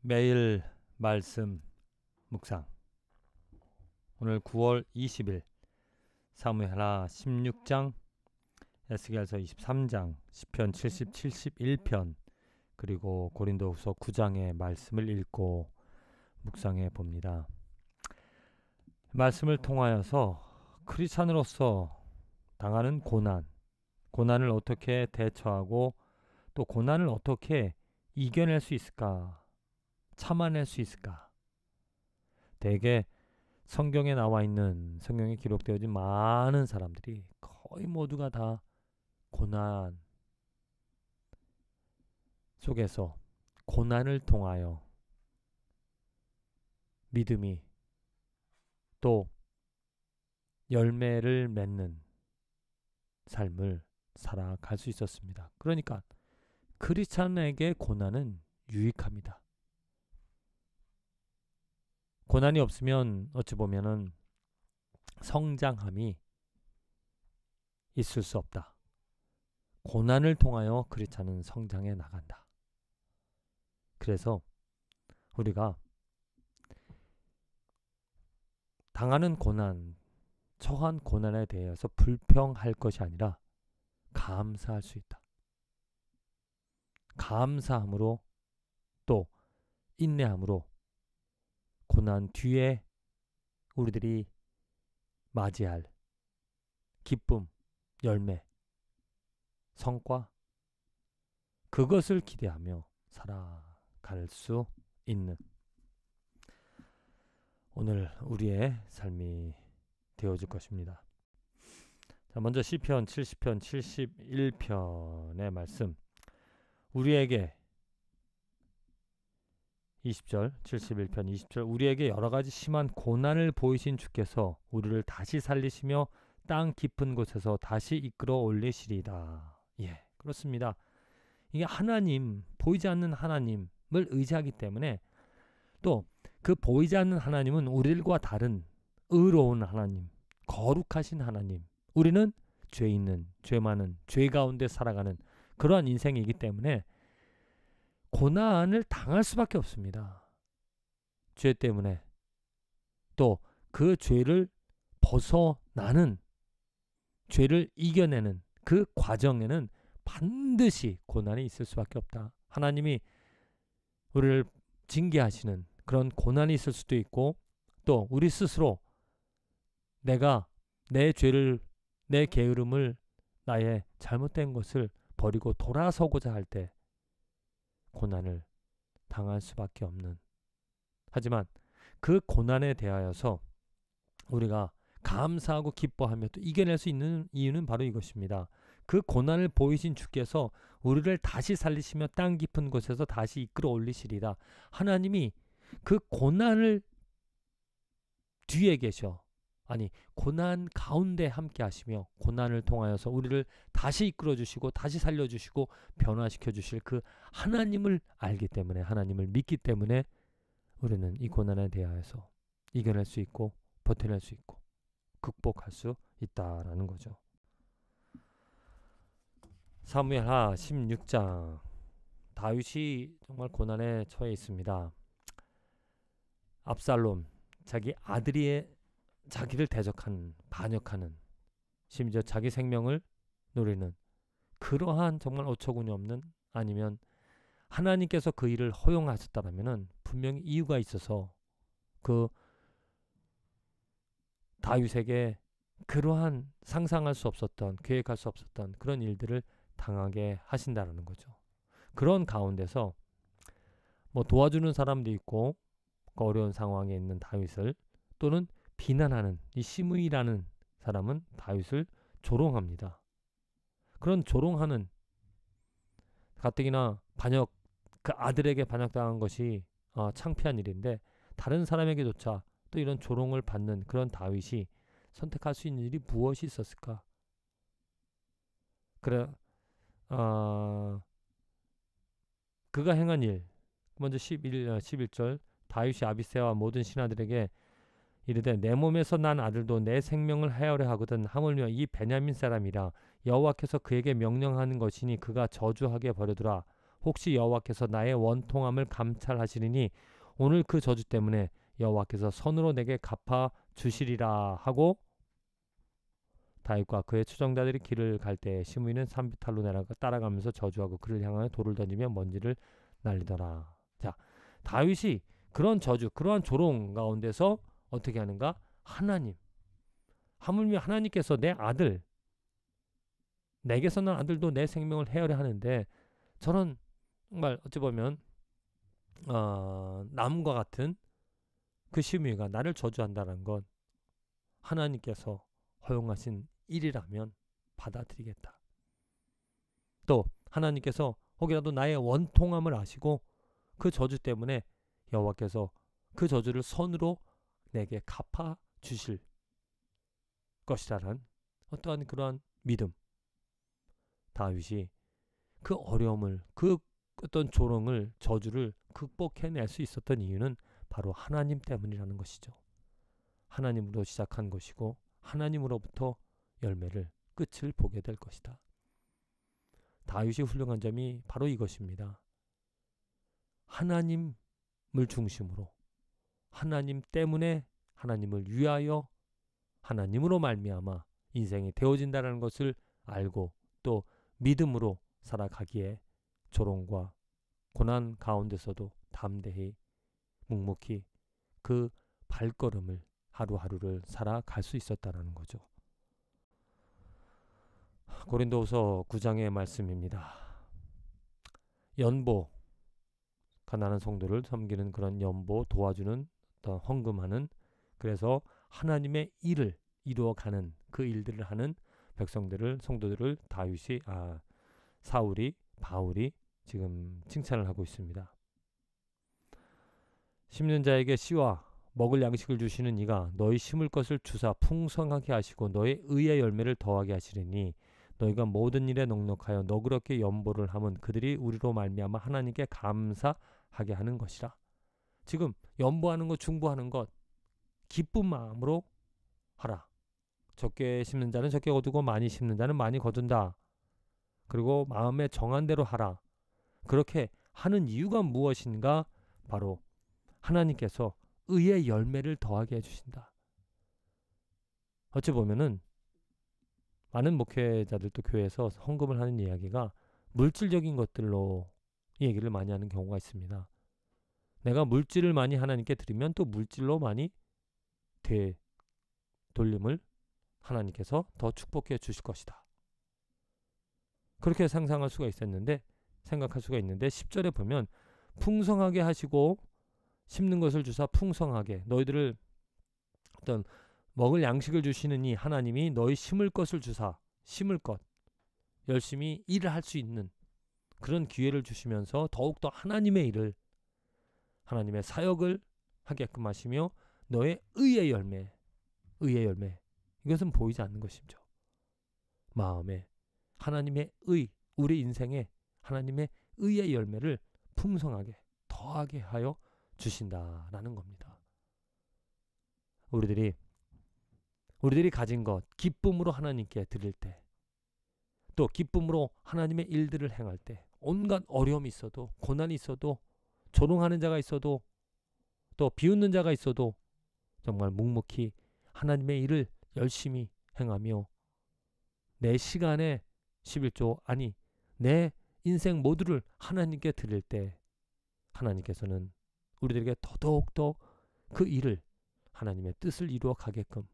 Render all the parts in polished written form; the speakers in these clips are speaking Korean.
매일 말씀 묵상. 오늘 9월 20일 사무엘하 16장, 에스겔서 23장, 시편 70, 71편, 그리고 고린도후서 9장의 말씀을 읽고 묵상해 봅니다. 말씀을 통하여서 크리스찬으로서 당하는 고난을 어떻게 대처하고 또 고난을 어떻게 이겨낼 수 있을까? 참아낼 수 있을까? 대개 성경에 나와 있는, 성경에 기록되어진 많은 사람들이 거의 모두가 다 고난 속에서 고난을 통하여 믿음이 또 열매를 맺는 삶을 살아갈 수 있었습니다. 그러니까 크리스찬에게 고난은 유익합니다. 고난이 없으면 어찌 보면은 성장함이 있을 수 없다. 고난을 통하여 크리스찬은 성장해 나간다. 그래서 우리가 당하는 고난, 처한 고난에 대해서 불평할 것이 아니라 감사할 수 있다. 감사함으로 또 인내함으로 고난 뒤에 우리들이 맞이할 기쁨, 열매, 성과, 그것을 기대하며 살아갈 수 있는 오늘 우리의 삶이 되어질 것입니다. 자, 먼저 시편 70편 71편의 말씀, 우리에게 20절, 71편 20절, 우리에게 여러가지 심한 고난을 보이신 주께서 우리를 다시 살리시며 땅 깊은 곳에서 다시 이끌어 올리시리다. 예, 그렇습니다. 이게 하나님, 보이지 않는 하나님을 의지하기 때문에, 또 그 보이지 않는 하나님은 우리들과 다른 의로운 하나님, 거룩하신 하나님, 우리는 죄 있는, 죄 많은, 죄 가운데 살아가는 그러한 인생이기 때문에 고난을 당할 수밖에 없습니다. 죄 때문에. 또 그 죄를 벗어나는, 죄를 이겨내는 그 과정에는 반드시 고난이 있을 수밖에 없다. 하나님이 우리를 징계하시는 그런 고난이 있을 수도 있고, 또 우리 스스로 내가 내 죄를, 내 게으름을, 나의 잘못된 것을 버리고 돌아서고자 할 때 고난을 당할 수밖에 없는, 하지만 그 고난에 대하여서 우리가 감사하고 기뻐하며 또 이겨낼 수 있는 이유는 바로 이것입니다. 그 고난을 보이신 주께서 우리를 다시 살리시며 땅 깊은 곳에서 다시 이끌어 올리시리라. 하나님이 그 고난을 뒤에 계셔, 아니 고난 가운데 함께 하시며 고난을 통하여서 우리를 다시 이끌어 주시고 다시 살려 주시고 변화시켜 주실 그 하나님을 알기 때문에, 하나님을 믿기 때문에 우리는 이 고난에 대하여서 이겨낼 수 있고 버텨낼 수 있고 극복할 수 있다라는 거죠. 사무엘하 16장, 다윗이 정말 고난에 처해 있습니다. 압살롬, 자기 아들이 자기를 대적하는, 반역하는, 심지어 자기 생명을 노리는 그러한 정말 어처구니 없는, 아니면 하나님께서 그 일을 허용하셨다라면은 분명히 이유가 있어서 그 다윗에게 그러한 상상할 수 없었던, 계획할 수 없었던 그런 일들을 당하게 하신다라는 거죠. 그런 가운데서 뭐 도와주는 사람도 있고, 그 어려운 상황에 있는 다윗을, 또는 비난하는 이 시므이라는 사람은 다윗을 조롱합니다. 그런 조롱하는, 가뜩이나 반역, 그 아들에게 반역당한 것이 창피한 일인데 다른 사람에게조차 또 이런 조롱을 받는 그런 다윗이 선택할 수 있는 일이 무엇이 있었을까? 그래, 그가 행한 일, 먼저 11절, 다윗이 아비새와 모든 신하들에게 이르되 내 몸에서 난 아들도 내 생명을 해하려 하거든. 하물며 이 베냐민 사람이라 여호와께서 그에게 명령하는 것이니 그가 저주하게 버려두라. 혹시 여호와께서 나의 원통함을 감찰하시리니 오늘 그 저주 때문에 여호와께서 손으로 내게 갚아 주시리라 하고 다윗과 그의 추종자들이 길을 갈 때 시므이는 산비탈로 따라가면서 저주하고 그를 향하여 돌을 던지며 먼지를 날리더라. 자, 다윗이 그런 저주, 그러한 조롱 가운데서 어떻게 하는가? 하나님, 하물며 하나님께서 내 아들, 내게서 난 아들도 내 생명을 헤아려 하는데 저런 정말 어찌 보면 남과 같은 그 시므이가 나를 저주한다는 건 하나님께서 허용하신 일이라면 받아들이겠다. 또 하나님께서 혹이라도 나의 원통함을 아시고 그 저주 때문에 여호와께서 그 저주를 손으로 내게 갚아 주실 것이라는 어떠한 그러한 믿음. 다윗이 그 어려움을, 그 어떤 조롱을, 저주를 극복해낼 수 있었던 이유는 바로 하나님 때문이라는 것이죠. 하나님으로 시작한 것이고 하나님으로부터 열매를, 끝을 보게 될 것이다. 다윗이 훌륭한 점이 바로 이것입니다. 하나님을 중심으로, 하나님 때문에, 하나님을 위하여, 하나님으로 말미암아 인생이 되어진다는 것을 알고 또 믿음으로 살아가기에 조롱과 고난 가운데서도 담대히 묵묵히 그 발걸음을 하루하루를 살아갈 수 있었다는 거죠. 고린도후서 9장의 말씀입니다. 연보, 가난한 성도를 섬기는 그런 연보, 도와주는 어떤 헌금하는, 그래서 하나님의 일을 이루어가는 그 일들을 하는 백성들을, 성도들을 다윗이, 사울이, 바울이 지금 칭찬을 하고 있습니다. 심는 자에게 씨와 먹을 양식을 주시는 이가 너희 심을 것을 주사 풍성하게 하시고 너의 의의 열매를 더하게 하시리니 너희가 모든 일에 넉넉하여 너그럽게 연보를 하면 그들이 우리로 말미암아 하나님께 감사하게 하는 것이라. 지금 연보하는 것, 중보하는 것 기쁜 마음으로 하라. 적게 심는 자는 적게 거두고 많이 심는 자는 많이 거둔다. 그리고 마음에 정한 대로 하라. 그렇게 하는 이유가 무엇인가? 바로 하나님께서 의의 열매를 더하게 해주신다. 어찌 보면은 많은 목회자들도 교회에서 헌금을 하는 이야기가 물질적인 것들로 얘기를 많이 하는 경우가 있습니다. 내가 물질을 많이 하나님께 드리면 또 물질로 많이 되돌림을 하나님께서 더 축복해 주실 것이다. 그렇게 상상할 수가 있었는데, 생각할 수가 있는데 10절에 보면 풍성하게 하시고 심는 것을 주사 풍성하게, 너희들을 어떤 먹을 양식을 주시는 이 하나님이 너희 심을 것을 주사, 심을 것, 열심히 일을 할 수 있는 그런 기회를 주시면서 더욱더 하나님의 일을, 하나님의 사역을 하게끔 하시며 너의 의의 열매, 의의 열매, 이것은 보이지 않는 것이죠. 마음에 하나님의 의, 우리 인생에 하나님의 의의 열매를 풍성하게 더하게 하여 주신다라는 겁니다. 우리들이 가진 것 기쁨으로 하나님께 드릴 때, 또 기쁨으로 하나님의 일들을 행할 때, 온갖 어려움이 있어도, 고난이 있어도, 조롱하는 자가 있어도, 또 비웃는 자가 있어도 정말 묵묵히 하나님의 일을 열심히 행하며 내 시간에 11조, 아니 내 인생 모두를 하나님께 드릴 때 하나님께서는 우리들에게 더더욱더 그 일을, 하나님의 뜻을 이루어 가게끔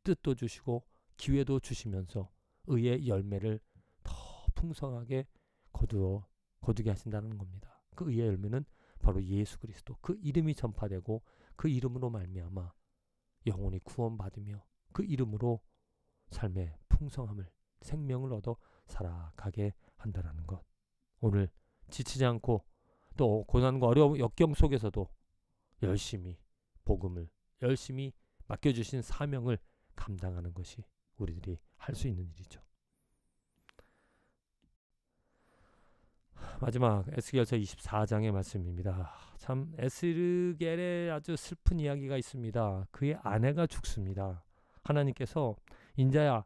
뜻도 주시고 기회도 주시면서 의의 열매를 더 풍성하게 거두게 하신다는 겁니다. 그 의의 열매는 바로 예수 그리스도, 그 이름이 전파되고 그 이름으로 말미암아 영혼이 구원받으며 그 이름으로 삶의 풍성함을, 생명을 얻어 살아가게 한다는 것. 오늘 지치지 않고 또 고난과 어려움, 역경 속에서도 열심히 복음을, 열심히 맡겨주신 사명을 감당하는 것이 우리들이 할 수 있는 일이죠. 마지막 에스겔서 24장의 말씀입니다. 참 에스겔의 아주 슬픈 이야기가 있습니다. 그의 아내가 죽습니다. 하나님께서 인자야,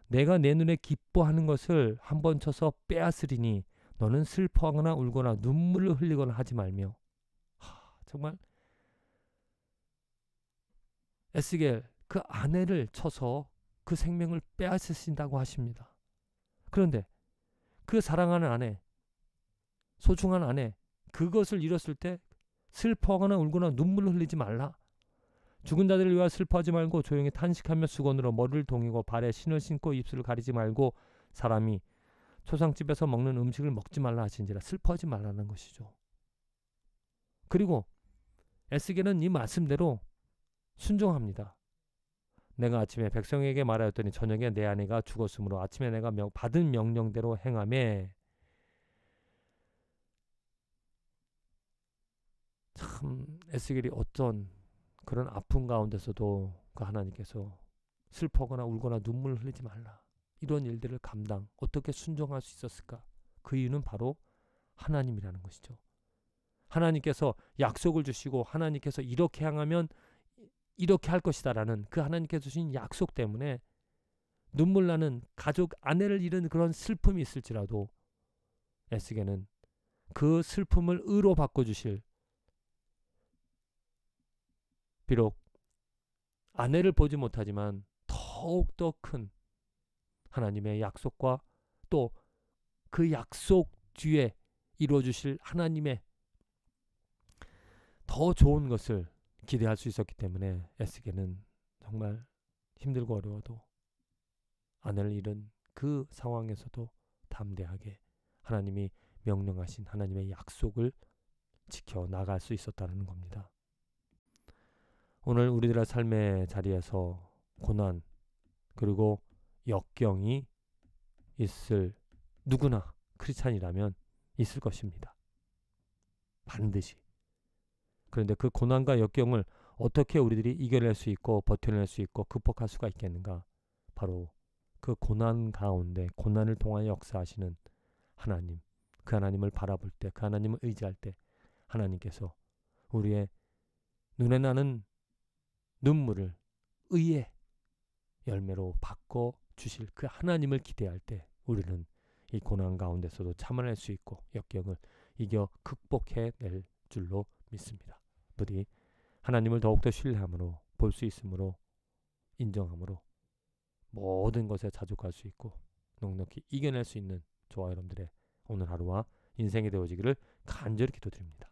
내가 내 눈에 기뻐하는 것을 한번 쳐서 빼앗으리니 너는 슬퍼하거나 울거나 눈물을 흘리거나 하지 말며. 정말 에스겔 그 아내를 쳐서 그 생명을 빼앗으신다고 하십니다. 그런데 그 사랑하는 아내, 소중한 아내, 그것을 잃었을 때 슬퍼하거나 울거나 눈물을 흘리지 말라. 죽은 자들을 위하여 슬퍼하지 말고 조용히 탄식하며 수건으로 머리를 동이고 발에 신을 신고 입술을 가리지 말고 사람이 초상집에서 먹는 음식을 먹지 말라 하신지라. 슬퍼하지 말라는 것이죠. 그리고 에스겔은 이 말씀대로 순종합니다. 내가 아침에 백성에게 말하였더니 저녁에 내 아내가 죽었으므로 아침에 내가 받은 명령대로 행하매. 참 에스겔이 어떤 그런 아픔 가운데서도 그 하나님께서 슬퍼거나 울거나 눈물을 흘리지 말라. 이런 일들을 어떻게 순종할 수 있었을까? 그 이유는 바로 하나님이라는 것이죠. 하나님께서 약속을 주시고 하나님께서 이렇게 행하면 이렇게 할 것이다라는 그 하나님께서 주신 약속 때문에 눈물 나는 가족 아내를 잃은 그런 슬픔이 있을지라도 에스겔은 그 슬픔을 의로 바꿔주실, 비록 아내를 보지 못하지만 더욱더 큰 하나님의 약속과 또 그 약속 뒤에 이루어주실 하나님의 더 좋은 것을 기대할 수 있었기 때문에 에스겔은 정말 힘들고 어려워도 아내를 잃은 그 상황에서도 담대하게 하나님이 명령하신 하나님의 약속을 지켜 나갈 수 있었다는 겁니다. 오늘 우리들의 삶의 자리에서 고난 그리고 역경이 있을, 누구나 크리스찬이라면 있을 것입니다. 반드시. 그런데 그 고난과 역경을 어떻게 우리들이 이겨낼 수 있고 버텨낼 수 있고 극복할 수가 있겠는가? 바로 그 고난 가운데 고난을 통하여 역사하시는 하나님, 그 하나님을 바라볼 때, 그 하나님을 의지할 때 하나님께서 우리의 눈에 나는 눈물을 의의 열매로 바꿔 주실 그 하나님을 기대할 때 우리는 이 고난 가운데서도 참아낼 수 있고 역경을 이겨 극복해낼 줄로 믿습니다. 부디 하나님을 더욱더 신뢰함으로, 볼 수 있으므로, 인정함으로 모든 것에 자족할 수 있고 넉넉히 이겨낼 수 있는 저와 여러분들의 오늘 하루와 인생이 되어지기를 간절히 기도드립니다.